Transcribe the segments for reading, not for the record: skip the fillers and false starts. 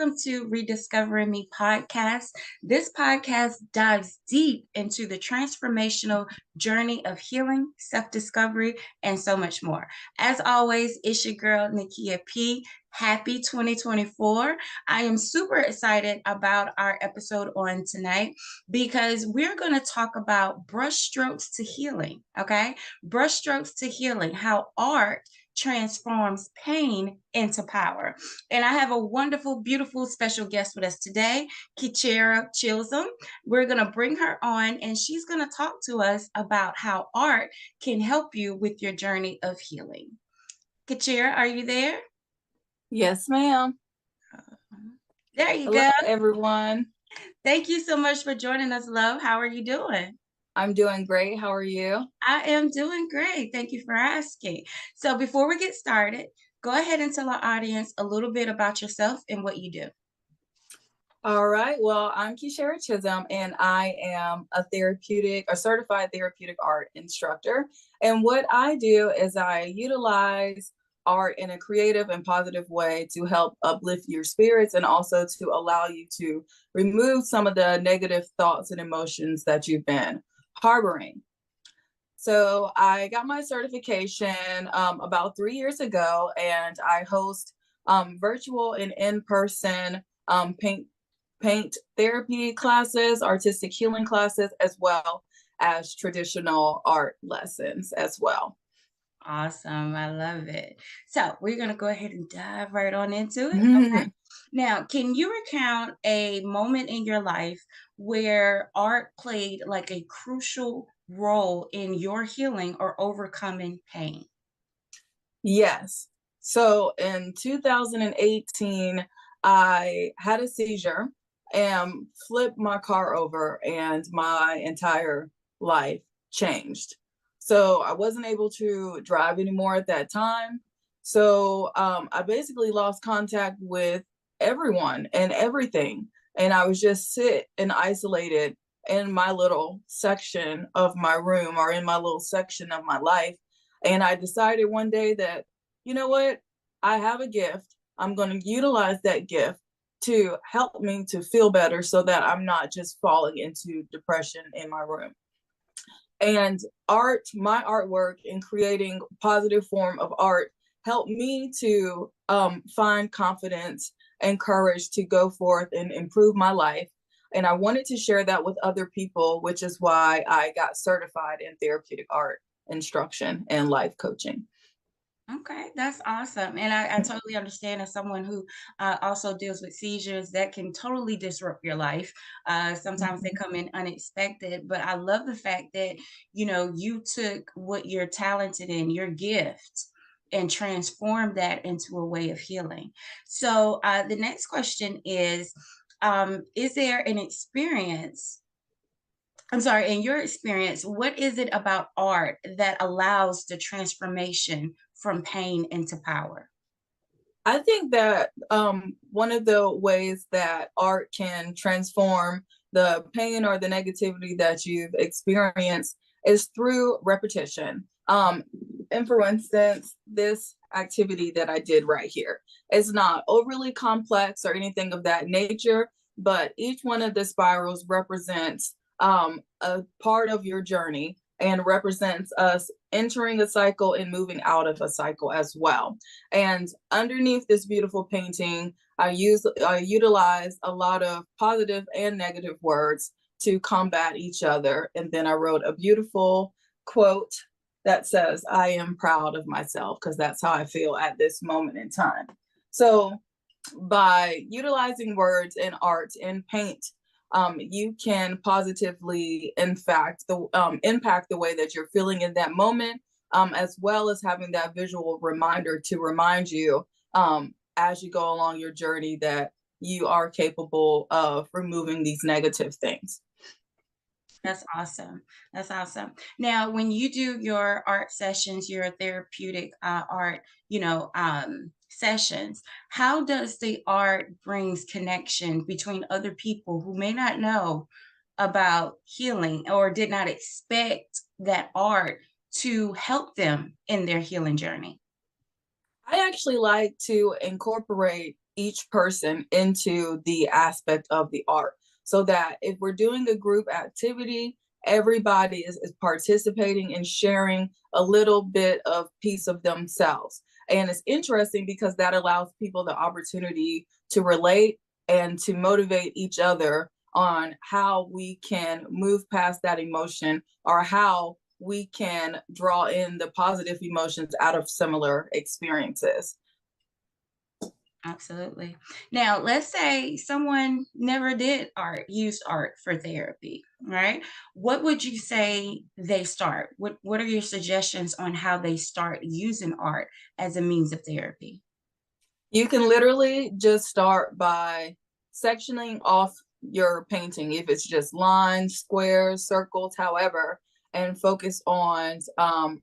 welcome to Rediscovering Me podcast. This podcast dives deep into the transformational journey of healing, self-discovery, and so much more. As always, it's your girl, Nakia P. Happy 2024. I am super excited about our episode on tonight because we're going to talk about brushstrokes to healing, okay? Brushstrokes to healing, how art transforms pain into power. And I have a wonderful, beautiful, special guest with us today, Kicherra Chisolm. We're going to bring her on and she's going to talk to us about how art can help you with your journey of healing. Kicherra, are you there? Yes, ma'am. There you Hello, go. everyone. Thank you so much for joining us, love. How are you doing? I'm doing great. How are you? I am doing great. Thank you for asking. So before we get started, go ahead and tell our audience a little bit about yourself and what you do. All right. Well, I'm Kicherra Chisolm, and I am a certified therapeutic art instructor. And what I do is I utilize art in a creative and positive way to help uplift your spirits and also to allow you to remove some of the negative thoughts and emotions that you've been harboring. So I got my certification about 3 years ago, and I host virtual and in-person paint therapy classes, artistic healing classes, as well as traditional art lessons as well. Awesome. I love it. So we're going to go ahead and dive right on into it. Okay. Now, can you recount a moment in your life where art played like a crucial role in your healing or overcoming pain? Yes. So in 2018, I had a seizure and flipped my car over, and my entire life changed. So I wasn't able to drive anymore at that time. So I basically lost contact with everyone and everything. And I was just sit and isolated in my little section of my room or in my little section of my life. And I decided one day that, you know what, I have a gift. I'm going to utilize that gift to help me to feel better so that I'm not just falling into depression in my room. And art, my artwork and creating positive form of art helped me to find confidence and courage to go forth and improve my life. And I wanted to share that with other people, which is why I got certified in therapeutic art instruction and life coaching. Okay, that's awesome. And I totally understand as someone who also deals with seizures that can totally disrupt your life. Sometimes they come in unexpected, but I love the fact that, you took what you're talented in, your gift, and transformed that into a way of healing. So the next question is there an experience? I'm sorry, in your experience, what is it about art that allows the transformation from pain into power? I think that one of the ways that art can transform the pain or the negativity that you've experienced is through repetition. And for instance, this activity that I did right here is not overly complex or anything of that nature, but each one of the spirals represents a part of your journey and represents us entering a cycle and moving out of a cycle as well. And underneath this beautiful painting, I utilize a lot of positive and negative words to combat each other. And then I wrote a beautiful quote that says, I am proud of myself, because that's how I feel at this moment in time. So by utilizing words in art and paint, you can positively, in fact, impact the way that you're feeling in that moment, as well as having that visual reminder to remind you as you go along your journey that you are capable of removing these negative things. That's awesome. That's awesome. Now, when you do your art sessions, your therapeutic art, sessions, how does the art brings connection between other people who may not know about healing or did not expect that art to help them in their healing journey? I actually like to incorporate each person into the aspect of the art, so that if we're doing a group activity, everybody is participating and sharing a little bit of piece of themselves. And it's interesting because that allows people the opportunity to relate and to motivate each other on how we can move past that emotion, or how we can draw in the positive emotions out of similar experiences. Absolutely. Now, let's say someone never did used art for therapy, right? What would you say they start? What are your suggestions on how they start using art as a means of therapy? You can literally just start by sectioning off your painting, if it's just lines, squares, circles, however, and focus on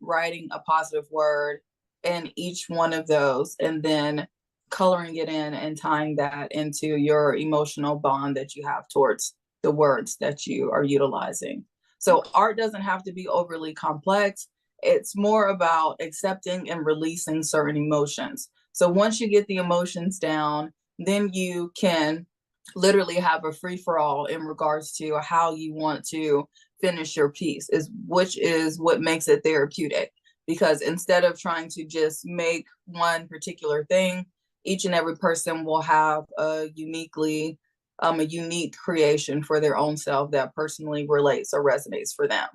writing a positive word in each one of those, and then coloring it in and tying that into your emotional bond that you have towards the words that you are utilizing. So art doesn't have to be overly complex. It's more about accepting and releasing certain emotions. So once you get the emotions down, then you can literally have a free for all in regards to how you want to finish your piece, is which is what makes it therapeutic. Because instead of trying to just make one particular thing, each and every person will have a unique creation for their own self that personally relates or resonates for them.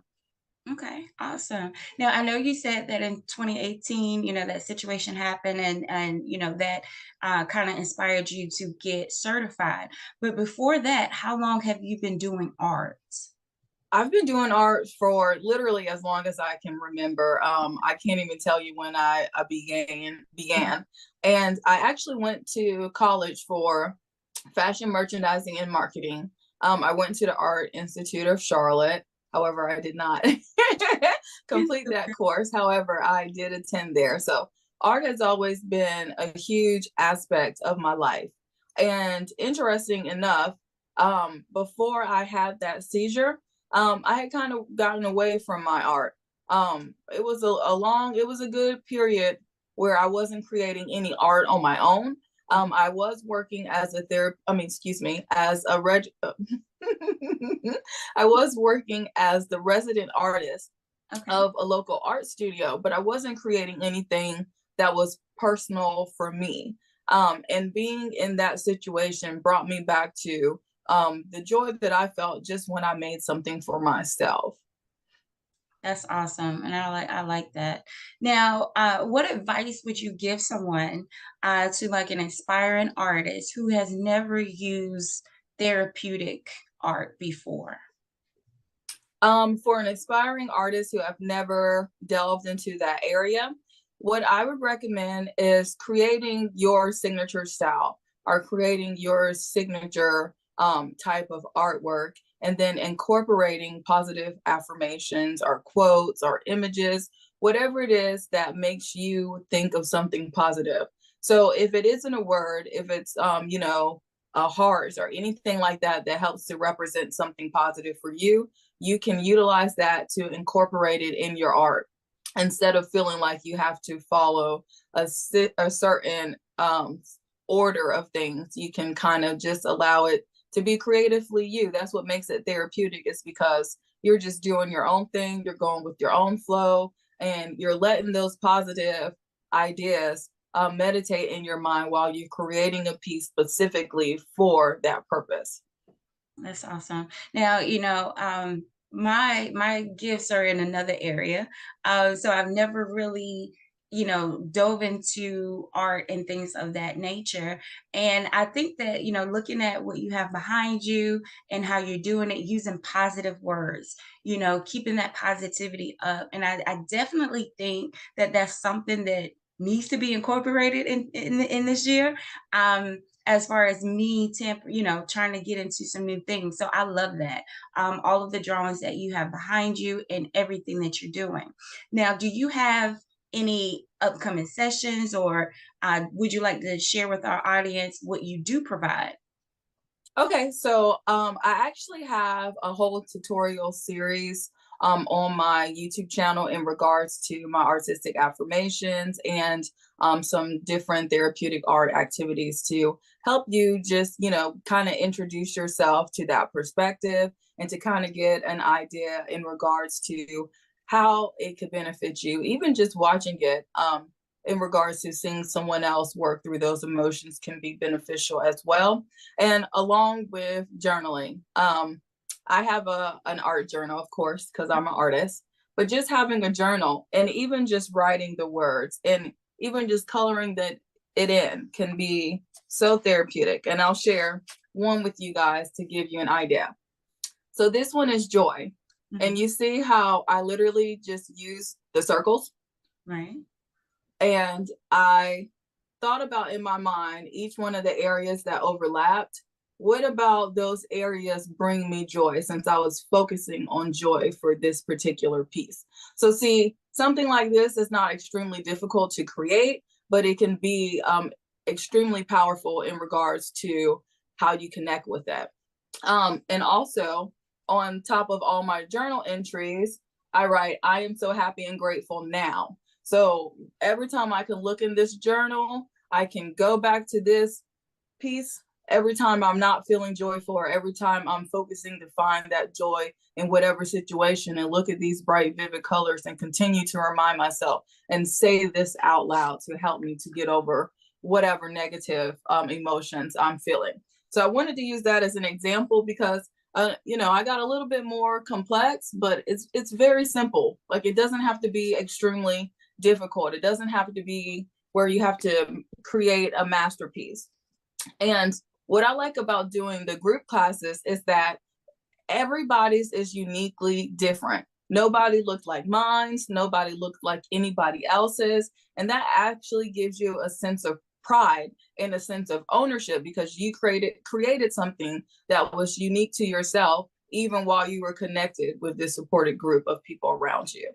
Okay, awesome. Now, I know you said that in 2018, that situation happened, and that kind of inspired you to get certified. But before that, how long have you been doing art? I've been doing art for literally as long as I can remember. I can't even tell you when I began. And I actually went to college for fashion merchandising and marketing. I went to the Art Institute of Charlotte. However, I did not complete that course. However, I did attend there. So art has always been a huge aspect of my life. And interesting enough, before I had that seizure, I had kind of gotten away from my art. It was it was a good period where I wasn't creating any art on my own. I was working as a excuse me, as a I was working as the resident artist Okay. of a local art studio, but I wasn't creating anything that was personal for me. And being in that situation brought me back to the joy that I felt just when I made something for myself. That's awesome, and I like that. Now, what advice would you give someone to like an aspiring artist who has never used therapeutic art before? For an aspiring artist who have never delved into that area, what I would recommend is creating your signature style, or creating your signature type of artwork, and then incorporating positive affirmations or quotes or images, whatever it is that makes you think of something positive. So if it isn't a word, if it's a heart or anything like that that helps to represent something positive for you, you can utilize that to incorporate it in your art, instead of feeling like you have to follow a certain order of things. You can kind of just allow it to be creatively you. That's what makes it therapeutic, is because you're just doing your own thing, you're going with your own flow, and you're letting those positive ideas meditate in your mind while you're creating a piece specifically for that purpose. That's awesome. Now, my gifts are in another area. So I've never really, dove into art and things of that nature. And I think that, looking at what you have behind you and how you're doing it using positive words, keeping that positivity up. And I definitely think that that's something that needs to be incorporated in this year. As far as me trying to get into some new things. So I love that. All of the drawings that you have behind you and everything that you're doing. Now, do you have any upcoming sessions, or would you like to share with our audience what you do provide? Okay, so I actually have a whole tutorial series on my YouTube channel in regards to my artistic affirmations and some different therapeutic art activities to help you just, kind of introduce yourself to that perspective and to kind of get an idea in regards to how it could benefit you, even just watching it. In regards to seeing someone else work through those emotions can be beneficial as well. And along with journaling, I have an art journal, of course, because I'm an artist, but just having a journal and even just writing the words and even just coloring it in can be so therapeutic. And I'll share one with you guys to give you an idea. So this one is joy. Mm-hmm. And you see how I literally just use the circles? Right. And I thought about in my mind each one of the areas that overlapped. What about those areas bring me joy, since I was focusing on joy for this particular piece? So see, something like this is not extremely difficult to create, but it can be extremely powerful in regards to how you connect with it. And also, on top of all my journal entries, I write, I am so happy and grateful now. So every time I can look in this journal, I can go back to this piece. Every time I'm not feeling joyful, or every time I'm focusing to find that joy in whatever situation, and look at these bright, vivid colors and continue to remind myself and say this out loud to help me to get over whatever negative emotions I'm feeling. So I wanted to use that as an example because I got a little bit more complex, but it's very simple. Like, it doesn't have to be extremely difficult. It doesn't have to be where you have to create a masterpiece. And what I like about doing the group classes is that everybody's is uniquely different. Nobody looked like mine. Nobody looked like anybody else's. And that actually gives you a sense of pride and a sense of ownership, because you created something that was unique to yourself, even while you were connected with this supported group of people around you.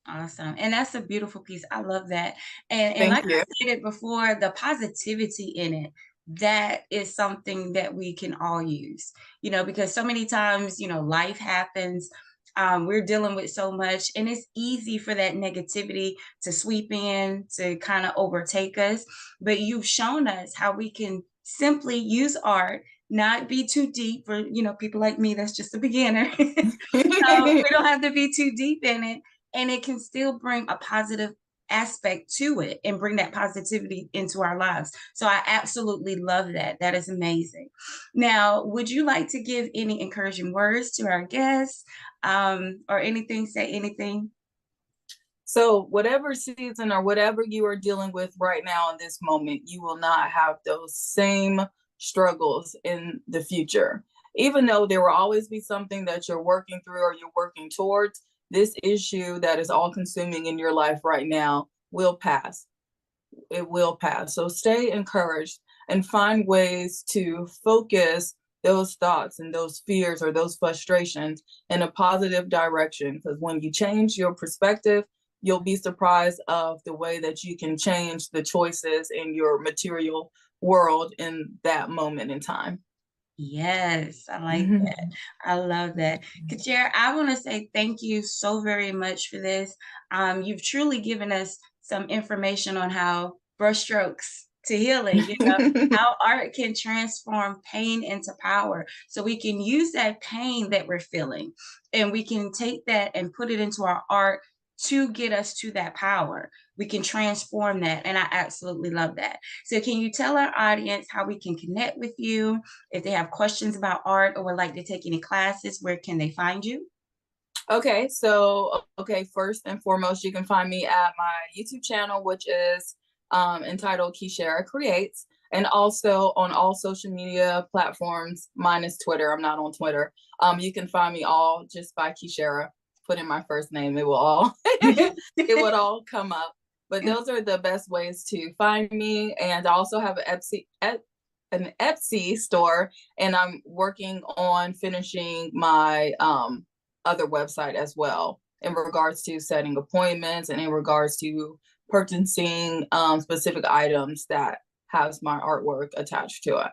Awesome. And that's a beautiful piece. I love that. And like I said it before, the positivity in it, that is something that we can all use, because so many times, life happens. We're dealing with so much, and it's easy for that negativity to sweep in, to kind of overtake us. But you've shown us how we can simply use art, not be too deep for, people like me, that's just a beginner. We don't have to be too deep in it. And it can still bring a positive aspect to it and bring that positivity into our lives. So I absolutely love that. That is amazing. Now, would you like to give any encouraging words to our guests, or anything, say anything? So whatever season or whatever you are dealing with right now in this moment, you will not have those same struggles in the future. Even though there will always be something that you're working through or you're working towards, this issue that is all consuming in your life right now will pass. It will pass. So stay encouraged and find ways to focus those thoughts and those fears or those frustrations in a positive direction. Because when you change your perspective, you'll be surprised of the way that you can change the choices in your material world in that moment in time. Yes, I like that. I love that. Kicherra, I want to say thank you so very much for this. You've truly given us some information on how brushstrokes to healing, how art can transform pain into power. So we can use that pain that we're feeling, and we can take that and put it into our art to get us to that power. We can transform that. And I absolutely love that. So can you tell our audience how we can connect with you? If they have questions about art or would like to take any classes, where can they find you? Okay, first and foremost, you can find me at my YouTube channel, which is entitled Kicherra Creates, and also on all social media platforms, minus Twitter. I'm not on Twitter. You can find me all just by Kicherra. Put in my first name, it will all come up. But those are the best ways to find me. And I also have an Etsy store, and I'm working on finishing my other website as well, in regards to setting appointments and in regards to purchasing specific items that has my artwork attached to it.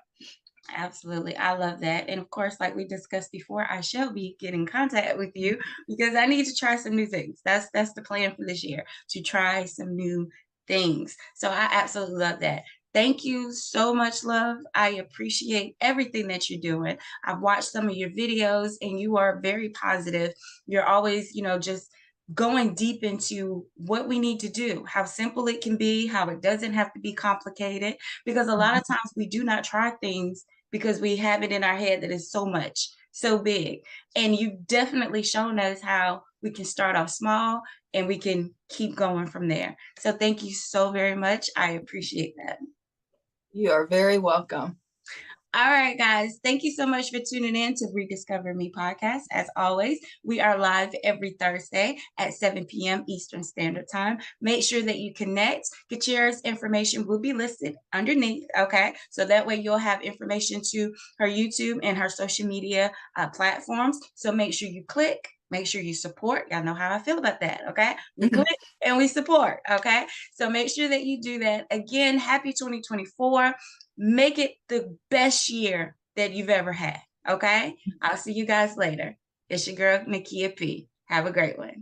Absolutely. I love that. And of course, like we discussed before, I shall be getting in contact with you because I need to try some new things. That's the plan for this year, to try some new things. So I absolutely love that. Thank you so much, love. I appreciate everything that you're doing. I've watched some of your videos and you are very positive. You're always, just going deep into what we need to do, how simple it can be, how it doesn't have to be complicated. Because a lot of times we do not try things because we have it in our head that is so much, so big. And you've definitely shown us how we can start off small and we can keep going from there. So thank you so very much. I appreciate that. You are very welcome. All right, guys. Thank you so much for tuning in to Rediscover Me podcast. As always, we are live every Thursday at 7 p.m. Eastern Standard Time. Make sure that you connect. Kicherra's information will be listed underneath, okay? So that way you'll have information to her YouTube and her social media platforms. So make sure you click. Make sure you support. Y'all know how I feel about that, okay? We click and we support, okay? So make sure that you do that. Again, happy 2024. Make it the best year that you've ever had. Okay. I'll see you guys later. It's your girl, Nakia P. Have a great one.